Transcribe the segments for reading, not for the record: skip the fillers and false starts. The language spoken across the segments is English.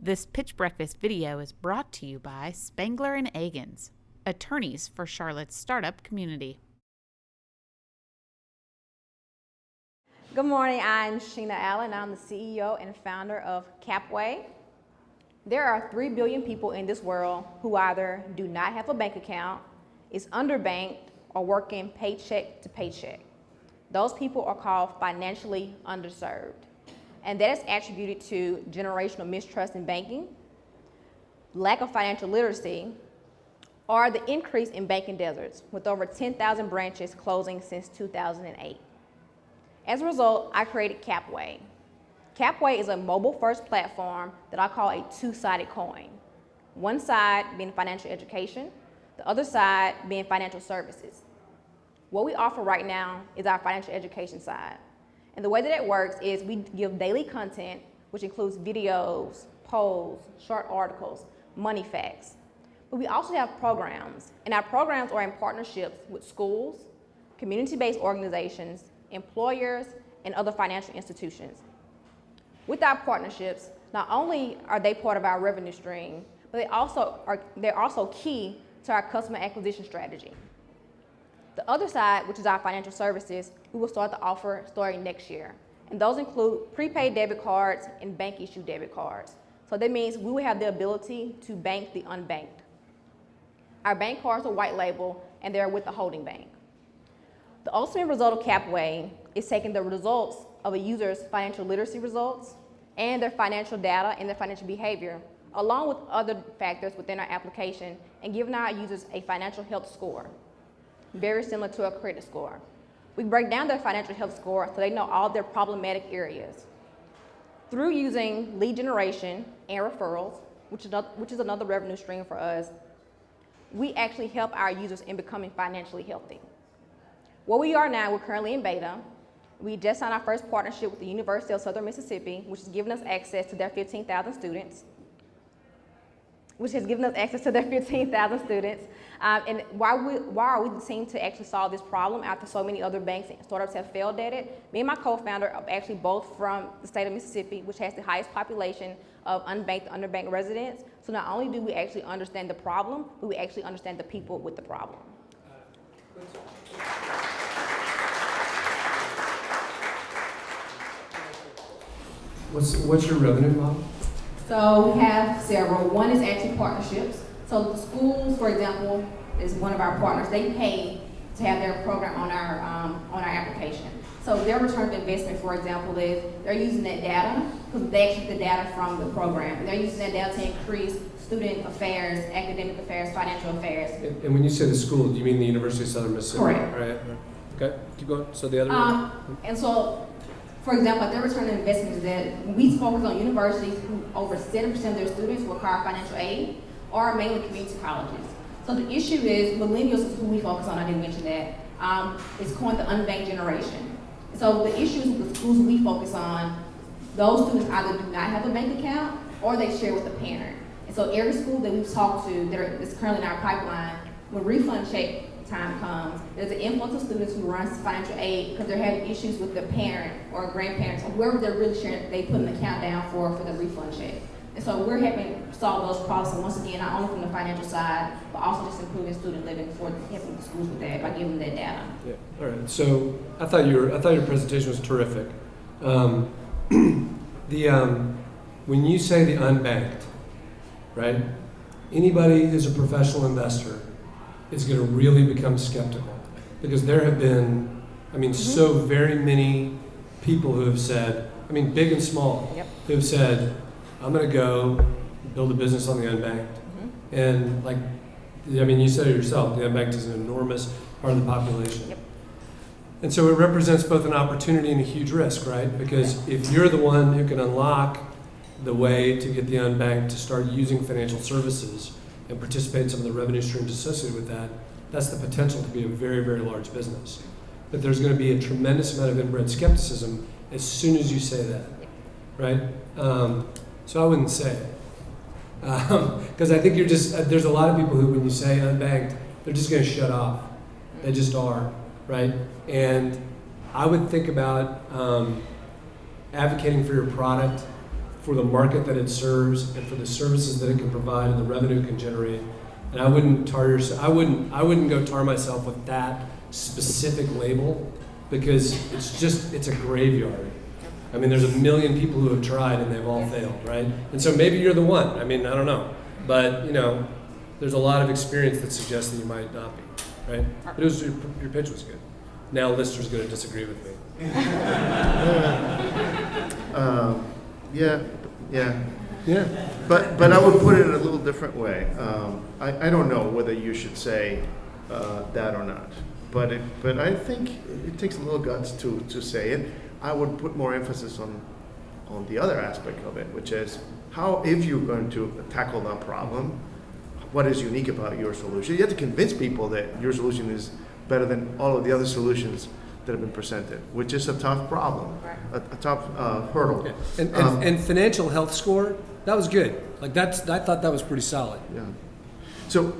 This Pitch Breakfast video is brought to you by Spangler and Agins, attorneys for Charlotte's startup community. Good morning, I'm Sheena Allen. I'm the CEO and founder of CapWay. There are 3 billion people in this world who either do not have a bank account, is underbanked, or working paycheck to paycheck. Those people are called financially underserved. And that is attributed to generational mistrust in banking, lack of financial literacy, or the increase in banking deserts, with over 10,000 branches closing since 2008. As a result, I created CapWay. CapWay is a mobile-first platform that I call a two-sided coin. One side being financial education, the other side being financial services. What we offer right now is our financial education side. And the way that it works is we give daily content, which includes videos, polls, short articles, money facts. But we also have programs, and our programs are in partnerships with schools, community-based organizations, employers, and other financial institutions. With our partnerships, not only are they part of our revenue stream, but they're also key to our customer acquisition strategy. The other side, which is our financial services, we will start to offer starting next year. And those include prepaid debit cards and bank-issued debit cards. So that means we will have the ability to bank the unbanked. Our bank cards are white label, and they're with the holding bank. The ultimate result of CapWay is taking the results of a user's financial literacy results and their financial data and their financial behavior, along with other factors within our application, and giving our users a financial health score, very similar to a credit score. We break down their financial health score so they know all their problematic areas. Through using lead generation and referrals, which is another revenue stream for us, we actually help our users in becoming financially healthy. Where we are now, we're currently in beta. We just signed our first partnership with the University of Southern Mississippi, which has given us access to their 15,000 students. And why are we the team to actually solve this problem after so many other banks and startups have failed at it? Me and my co-founder are actually both from the state of Mississippi, which has the highest population of unbanked, underbanked residents. So not only do we actually understand the problem, but we actually understand the people with the problem. What's your revenue model? So we have several. One is actually partnerships. So the schools, for example, is one of our partners. They pay to have their program on our application. So their return of investment, for example, is they're using that data because they actually get the data from the program. They're using that data to increase student affairs, academic affairs, financial affairs. And when you say the school, do you mean the University of Southern Mississippi? Correct. Right. Okay, keep going. So the other one? And so, for example, their return on investment is that we focus on universities who over 7% of their students require financial aid, or mainly community colleges. So the issue is, millennials is who we focus on, I didn't mention that. It's called the unbanked generation. So the issues with the schools we focus on, those students either do not have a bank account, or they share with a parent. And so every school that we've talked to that's currently in our pipeline, when refund check time comes, there's an influx of students who runs financial aid because they're having issues with their parent or grandparents or whoever they're really sharing, they put an account down for the refund check. And so we're helping solve those problems, so once again, not only from the financial side, but also just improving student living for helping the schools with that by giving them that data. Yeah. All right. So I thought your presentation was terrific. When you say the unbanked, right? Anybody who's a professional investor is going to really become skeptical because there have been, so very many people who have said, big and small, who have said, I'm going to go build a business on the unbanked. And you said it yourself, the unbanked is an enormous part of the population. And so it represents both an opportunity and a huge risk, right? Because if you're the one who can unlock the way to get the unbanked to start using financial services and participate in some of the revenue streams associated with that, that's the potential to be a very, very large business. But there's going to be a tremendous amount of inbred skepticism as soon as you say that, right? So I wouldn't say it. Because I think there's a lot of people who, when you say unbanked, they're just going to shut off. They just are, right? And I would think about advocating for your product for the market that it serves and for the services that it can provide and the revenue it can generate. And I wouldn't I wouldn't go tar myself with that specific label, because it's a graveyard. I mean, there's a million people who have tried and they've all failed, right? And so maybe you're the one. I mean, I don't know. But, there's a lot of experience that suggests that you might not be, right? But your pitch was good. Now Lister's going to disagree with me. Yeah. But I would put it in a little different way. I don't know whether you should say that or not. But I think it takes a little guts to say it. I would put more emphasis on the other aspect of it, which is how, if you're going to tackle that problem, what is unique about your solution? You have to convince people that your solution is better than all of the other solutions that have been presented, which is a tough problem, a tough hurdle. Yeah. And financial health score, that was good. I thought that was pretty solid. Yeah. So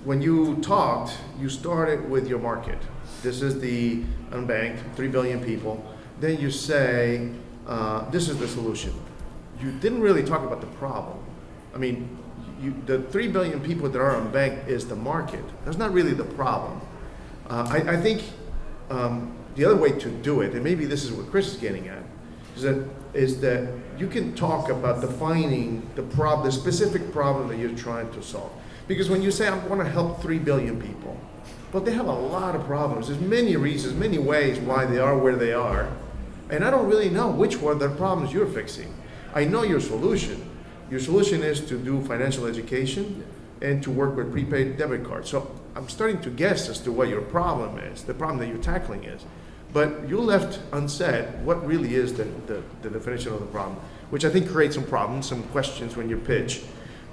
when you talked, you started with your market. This is the unbanked, 3 billion people. Then you say, this is the solution. You didn't really talk about the problem. I mean, the 3 billion people that are unbanked is the market. That's not really the problem. I think the other way to do it, and maybe this is what Chris is getting at, is that you can talk about defining the specific problem that you're trying to solve. Because when you say, I want to help 3 billion people, but they have a lot of problems. There's many reasons, many ways why they are where they are. And I don't really know which one of the problems you're fixing. I know your solution. Your solution is to do financial education and to work with prepaid debit cards. So I'm starting to guess as to what your problem is, the problem that you're tackling is. But you left unsaid what really is the definition of the problem, which I think creates some problems, some questions when you pitch.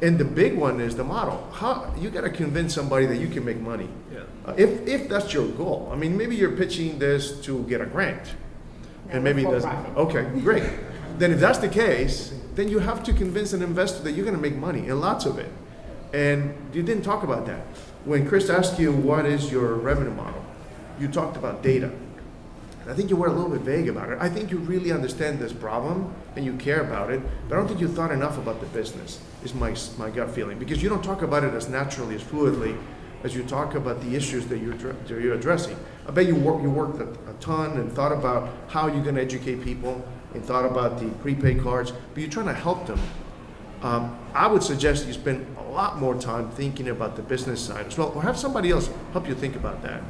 And the big one is the model. How you got to convince somebody that you can make money. Yeah. If that's your goal. I mean, maybe you're pitching this to get a grant. And maybe it doesn't. Okay, great. Then if that's the case, then you have to convince an investor that you're going to make money, and lots of it. And you didn't talk about that. When Chris asked you what is your revenue model, you talked about data. And I think you were a little bit vague about it. I think you really understand this problem and you care about it, but I don't think you thought enough about the business, is my gut feeling. Because you don't talk about it as naturally, as fluidly, as you talk about the issues that you're addressing. I bet you worked a ton and thought about how you're going to educate people and thought about the prepaid cards, but you're trying to help them. I would suggest you spend a lot more time thinking about the business side as well, or have somebody else help you think about that.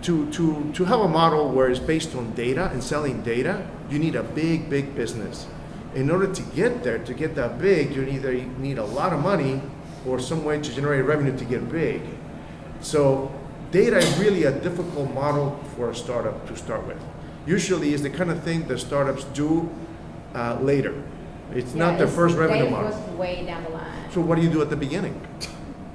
To have a model where it's based on data and selling data, you need a big business. In order to get there, to get that big, you either need a lot of money or some way to generate revenue to get big. So data is really a difficult model for a startup to start with. Usually it's the kind of thing that startups do later. It's not their first revenue model. Data was way down the line. So what do you do at the beginning?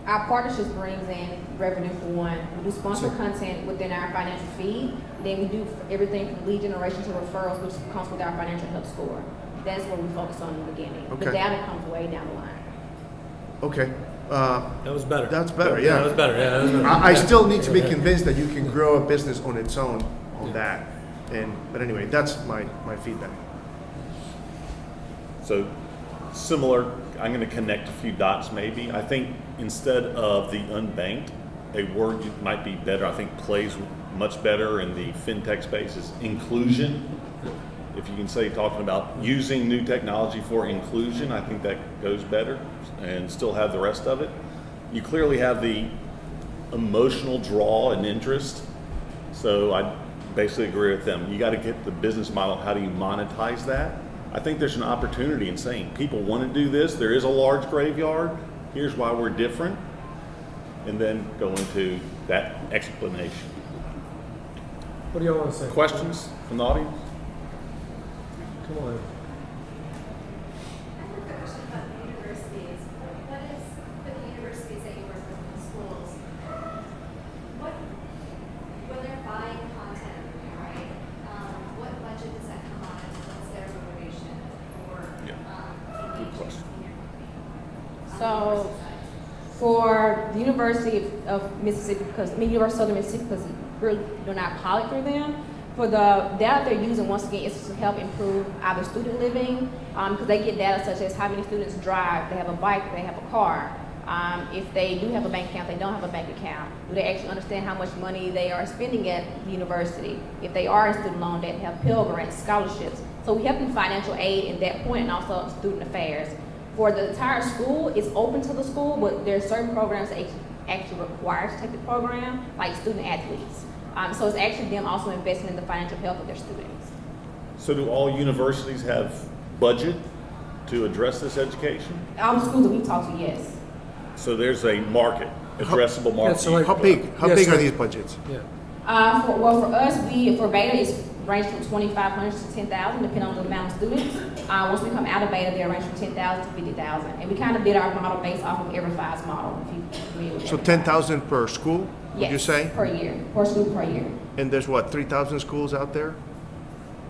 Our partnerships brings in revenue for one. We do sponsored content within our financial feed. Then we do everything from lead generation to referrals, which comes with our financial health score. That's what we focus on in the beginning. Okay. The data comes way down the line. Okay. That was better. That's better, yeah. That was better, yeah. That was better. I still need to be convinced that you can grow a business on its own on that. But anyway, that's my feedback. So similar, I'm going to connect a few dots maybe. I think instead of the unbanked, a word might be better, I think plays much better in the fintech space is inclusion. If you can say talking about using new technology for inclusion, I think that goes better and still have the rest of it. You clearly have the emotional draw and interest. So I basically agree with them. You got to get the business model. How do you monetize that? I think there's an opportunity in saying people want to do this. There is a large graveyard. Here's why we're different. And then go into that explanation. What do y'all want to say? Questions from the audience? Come on. I have a question about the universities. What is, for the universities that you work with in the schools, when they're buying content, right, what budget does that come on and what's their motivation for Good question. engaging in your company? So for the University of Mississippi, University of Southern Mississippi, because we're doing our pilot through them, For the data they're using, once again, is to help improve either student living, because they get data such as how many students drive, they have a bike, they have a car. If they do have a bank account, they don't have a bank account. Do they actually understand how much money they are spending at the university? If they are in student loan debt, they have Pell Grants, scholarships. So we help in financial aid in that point and also student affairs. For the entire school, it's open to the school, but there are certain programs that actually require to take the program, like student athletes. So it's actually them also investing in the financial health of their students. So do all universities have budget to address this education? All the schools that we talk to, yes. So there's a market, addressable market. so like- How big Yes, are sir. these budgets? Yeah. For us, for beta, it's ranged from 2,500 to 10,000, depending on the amount of students. Once we come out of beta, they're ranged from 10,000 to 50,000. And we kind of did our model based off of every five's model, if you're familiar with So that. 10,000 per school, would you Yes, say? per year, per school per year. And there's what, 3,000 schools out there?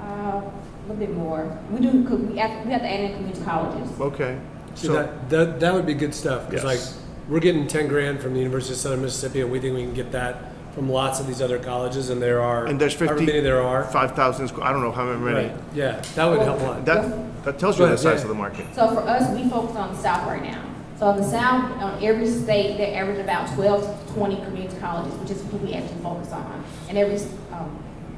A little bit more. We do, cause we have to add in community colleges. Okay. See, So, that would be good stuff, because like, Yes. we're getting 10 grand from the University of Southern Mississippi, and we think we can get that from lots of these other colleges, and there are, and there's however many there are. 5,000 schools, I don't know how many. Right, yeah, that would help a lot. That tells Go you the ahead, size yeah. of the market. So for us, we focus on the South right now. So in the South, on every state, they average about 12 to 20 community colleges, which is who we actually focus on. And every,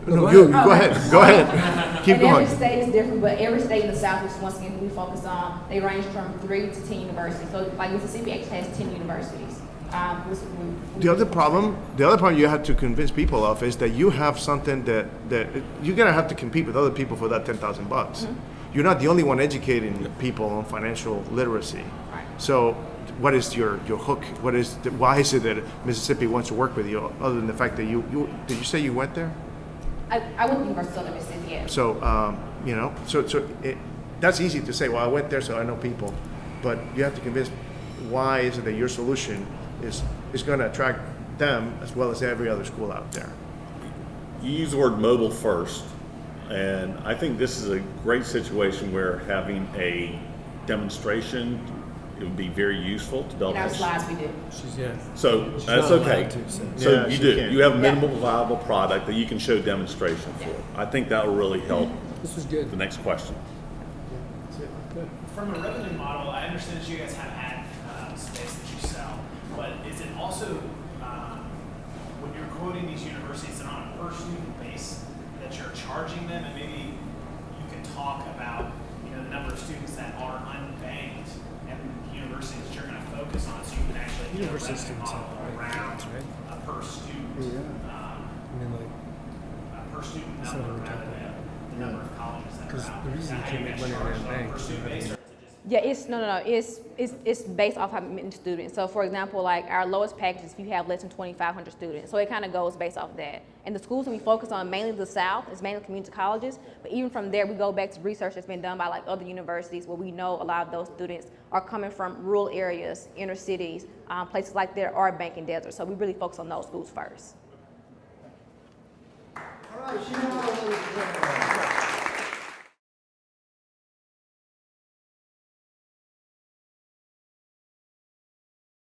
No, go you, ahead. go ahead, go ahead. Keep and going. every state is different, but every state in the South, which is once again who we focus on, they range from 3 to 10 universities. So like Mississippi actually has 10 universities. The other problem you have to convince people of is that you have something that you're gonna have to compete with other people for that $10,000 bucks. Mm-hmm. You're not the only one educating people on financial literacy. Right. So, what is your hook? Why is it that Mississippi wants to work with you, other than the fact that you did you say you went there? I went to the University of Southern Mississippi, yeah. So that's easy to say. Well, I went there, so I know people, but you have to convince why is it that your solution is going to attract them as well as every other school out there. You use the word mobile first, and I think this is a great situation where having a demonstration, it would be very useful to develop. In our slides, we do. So She's that's not okay. allowed to, so. So Yeah, you she do. can. You have a minimal viable product that you can show demonstration for. I think that will really help This was good. the next question. From a revenue model, I understand that you guys have had space that you sell, but is it also, when you're quoting these universities, and on a per student base that you're charging them, and maybe you can talk about, the number of students that are unbanked and universities that you're going to focus on, so you can actually get a University revenue students model have around right? a per student, I mean, like, a per student That's number what we're rather talking than the number of colleges that because are out the there. Is reason that you how can't guys make money charge on on a banks per is student because base, or is it just? Yeah, it's based off how many students. So for example, like our lowest package is if you have less than 2,500 students. So it kind of goes based off that. And the schools that we focus on, mainly the South, is mainly community colleges. But even from there, we go back to research that's been done by like other universities where we know a lot of those students are coming from rural areas, inner cities, places like there are banking deserts. So we really focus on those schools first. All right,